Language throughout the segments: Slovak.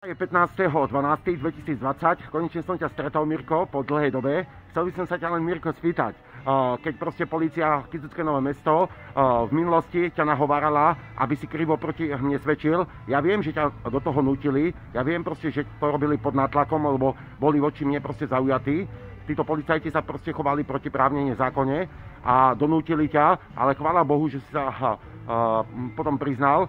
Je 15.12.2020, konečne som ťa stretol, Mirko, po dlhej dobe. Chcel by som sa ťa len, Mirko, spýtať, keď proste polícia Kysucké Nové Mesto v minulosti ťa nahovárala, aby si krivo proti mne svedčil, ja viem, že ťa do toho nutili, ja viem proste, že to robili pod nátlakom, lebo boli voči mne proste zaujatí. Títo policajti sa proste chovali protiprávne, nezákonne a donútili ťa, ale chvála Bohu, že si sa potom priznal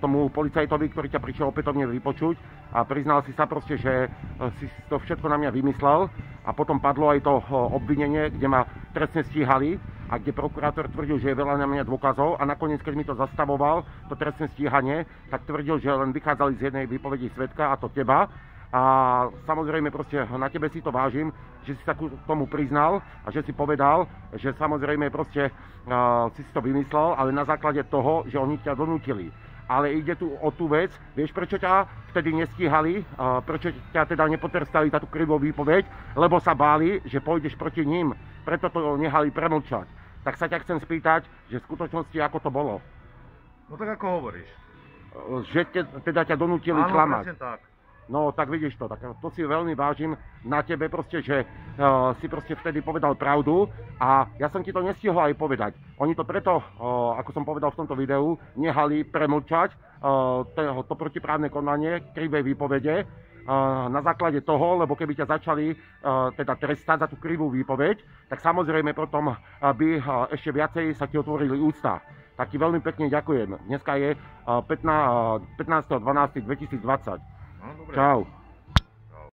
tomu policajtovi, ktorý ťa prišiel opätovne vypočuť a priznal si sa proste, že si to všetko na mňa vymyslel a potom padlo aj to obvinenie, kde ma trestne stíhali a kde prokurátor tvrdil, že je veľa na mňa dôkazov a nakoniec, keď mi to zastavoval, to trestné stíhanie, tak tvrdil, že len vychádzali z jednej výpovedi svedka, a to teba. A samozrejme proste na tebe si to vážim, že si sa k tomu priznal a že si povedal, že samozrejme proste si to vymyslel, ale na základe toho, že oni ťa donútili. Ale ide tu o tú vec, vieš prečo ťa vtedy nestíhali, prečo ťa teda nepotrestali táto krivú výpoveď, lebo sa báli, že pôjdeš proti ním, preto to nehali premlčať. Tak sa ťa chcem spýtať, že v skutočnosti ako to bolo? No tak ako hovoríš? Že teda ťa donútili klamať. Áno, presne tak. No tak vidíš to, tak to si veľmi vážim na tebe proste, že si proste vtedy povedal pravdu a ja som ti to nestihol aj povedať. Oni to preto, ako som povedal v tomto videu, nehali premlčať to protiprávne konanie krivej výpovede na základe toho, lebo keby ťa začali teda trestať za tú krivú výpoveď, tak samozrejme potom by ešte viacej sa ti otvorili ústa. Tak ti veľmi pekne ďakujem. Dneska je 15.12.2020. No, dobre. Čau.